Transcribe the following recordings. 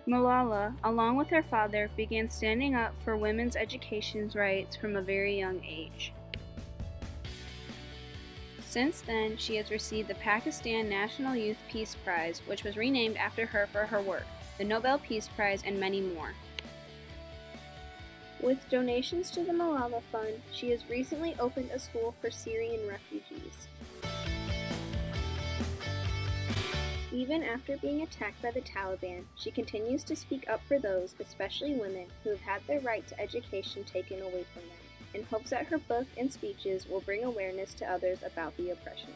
Malala, along with her father, began standing up for women's education rights from a very young age. Since then, she has received the Pakistan National Youth Peace Prize, which was renamed after her for her work, the Nobel Peace Prize, and many more. With donations to the Malala Fund, she has recently opened a school for Syrian refugees. Even after being attacked by the Taliban, she continues to speak up for those, especially women, who have had their right to education taken away from them, in hopes that her book and speeches will bring awareness to others about the oppression.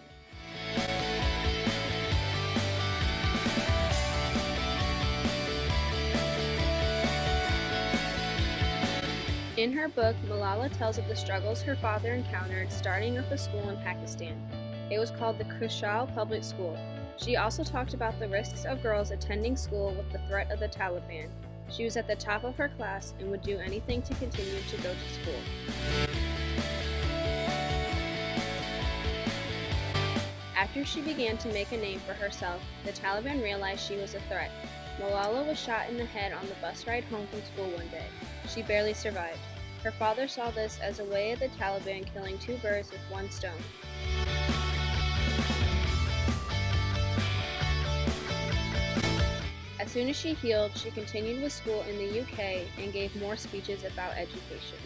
In her book, Malala tells of the struggles her father encountered starting up a school in Pakistan. It was called the Kushal Public School. She also talked about the risks of girls attending school with the threat of the Taliban. She was at the top of her class and would do anything to continue to go to school. After she began to make a name for herself, the Taliban realized she was a threat. Malala was shot in the head on the bus ride home from school one day. She barely survived. Her father saw this as a way of the Taliban killing two birds with one stone. As soon as she healed, she continued with school in the UK and gave more speeches about education.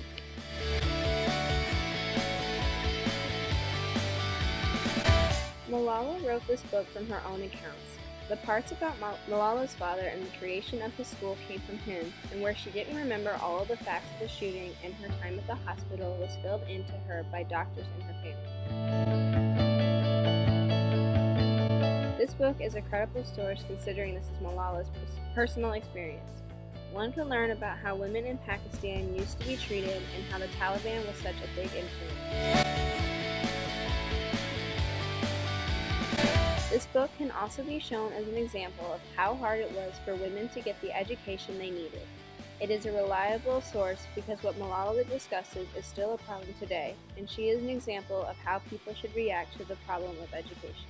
Malala wrote this book from her own accounts. The parts about Malala's father and the creation of his school came from him, and where she didn't remember all of the facts of the shooting and her time at the hospital was filled in to her by doctors in her family. This book is a credible source considering this is Malala's personal experience. One can learn about how women in Pakistan used to be treated and how the Taliban was such a big influence. This book can also be shown as an example of how hard it was for women to get the education they needed. It is a reliable source because what Malala discusses is still a problem today, and she is an example of how people should react to the problem of education.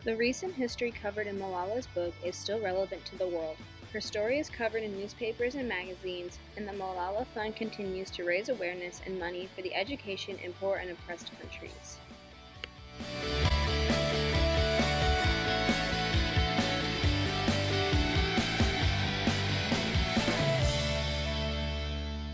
The recent history covered in Malala's book is still relevant to the world. Her story is covered in newspapers and magazines, and the Malala Fund continues to raise awareness and money for the education in poor and oppressed countries.